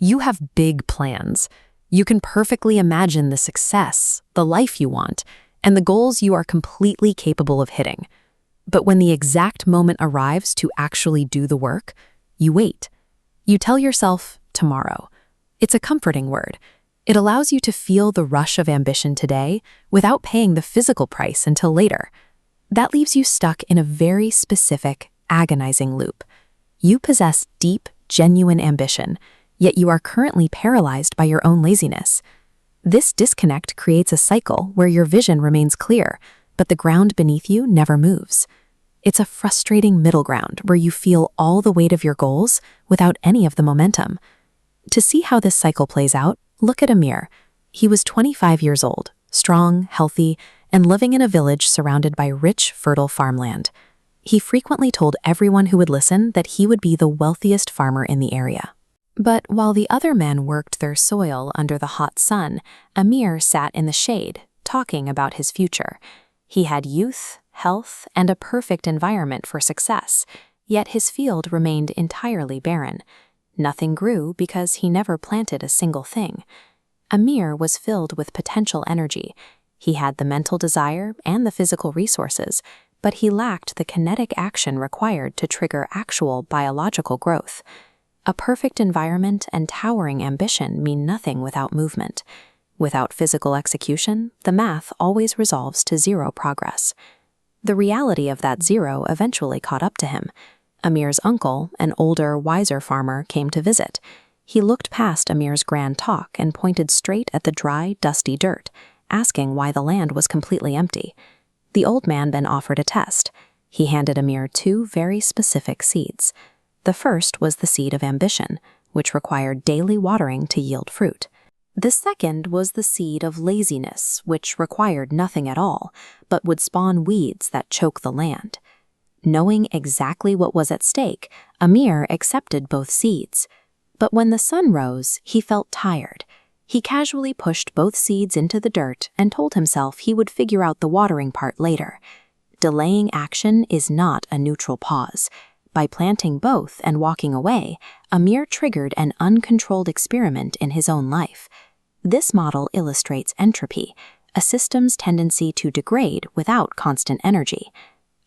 You have big plans. You can perfectly imagine the success, the life you want, and the goals you are completely capable of hitting. But when the exact moment arrives to actually do the work, you wait. You tell yourself, tomorrow. It's a comforting word. It allows you to feel the rush of ambition today without paying the physical price until later. That leaves you stuck in a very specific, agonizing loop. You possess deep, genuine ambition, yet you are currently paralyzed by your own laziness. This disconnect creates a cycle where your vision remains clear, but the ground beneath you never moves. It's a frustrating middle ground where you feel all the weight of your goals without any of the momentum. To see how this cycle plays out, look at Amir. He was 25 years old, strong, healthy, and living in a village surrounded by rich, fertile farmland. He frequently told everyone who would listen that he would be the wealthiest farmer in the area. But while the other men worked their soil under the hot sun, Amir sat in the shade, talking about his future. He had youth, health, and a perfect environment for success, yet his field remained entirely barren. Nothing grew because he never planted a single thing. Amir was filled with potential energy. He had the mental desire and the physical resources, but he lacked the kinetic action required to trigger actual biological growth. A perfect environment and towering ambition mean nothing without movement. Without physical execution, the math always resolves to zero progress. The reality of that zero eventually caught up to him. Amir's uncle, an older, wiser farmer, came to visit. He looked past Amir's grand talk and pointed straight at the dry, dusty dirt, asking why the land was completely empty. The old man then offered a test. He handed Amir 2 very specific seeds. The first was the seed of ambition, which required daily watering to yield fruit. The second was the seed of laziness, which required nothing at all, but would spawn weeds that choke the land. Knowing exactly what was at stake, Amir accepted both seeds. But when the sun rose, he felt tired. He casually pushed both seeds into the dirt and told himself he would figure out the watering part later. Delaying action is not a neutral pause. By planting both and walking away, Amir triggered an uncontrolled experiment in his own life. This model illustrates entropy, a system's tendency to degrade without constant energy.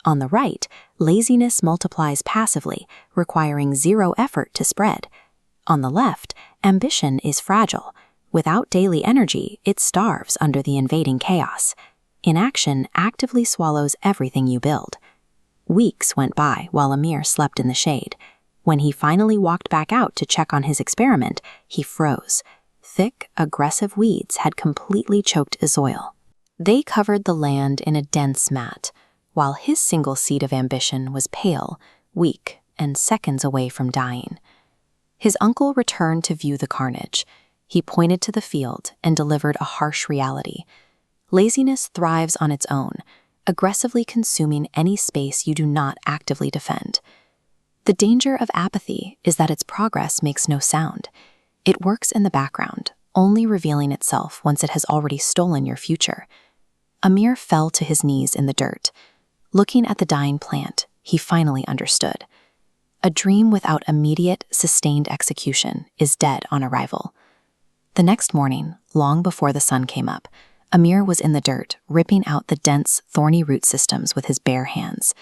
On the right, laziness multiplies passively, requiring zero effort to spread. On the left, ambition is fragile. Without daily energy, it starves under the invading chaos. Inaction actively swallows everything you build. Weeks went by while Amir slept in the shade. When he finally walked back out to check on his experiment, he froze. Thick, aggressive weeds had completely choked his soil. They covered the land in a dense mat, while his single seed of ambition was pale, weak, and seconds away from dying. His uncle returned to view the carnage. He pointed to the field and delivered a harsh reality. Laziness thrives on its own, aggressively consuming any space you do not actively defend. The danger of apathy is that its progress makes no sound. It works in the background, only revealing itself once it has already stolen your future. Amir fell to his knees in the dirt. Looking at the dying plant, he finally understood. A dream without immediate, sustained execution is dead on arrival. The next morning, long before the sun came up, Amir was in the dirt, ripping out the dense, thorny root systems with his bare hands.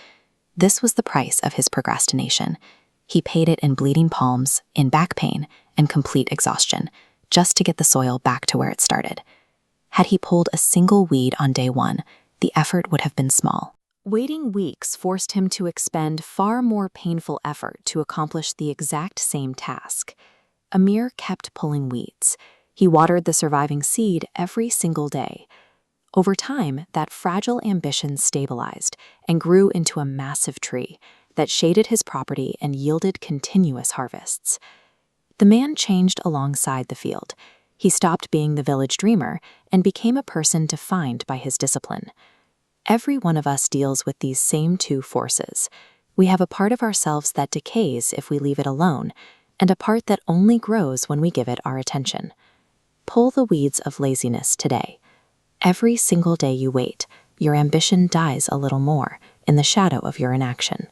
This was the price of his procrastination. He paid it in bleeding palms, in back pain, and complete exhaustion, just to get the soil back to where it started. Had he pulled a single weed on day one, the effort would have been small. Waiting weeks forced him to expend far more painful effort to accomplish the exact same task. Amir kept pulling weeds. He watered the surviving seed every single day. Over time, that fragile ambition stabilized and grew into a massive tree that shaded his property and yielded continuous harvests. The man changed alongside the field. He stopped being the village dreamer and became a person defined by his discipline. Every one of us deals with these same 2 forces. We have a part of ourselves that decays if we leave it alone, and a part that only grows when we give it our attention. Pull the weeds of laziness today. Every single day you wait, your ambition dies a little more in the shadow of your inaction.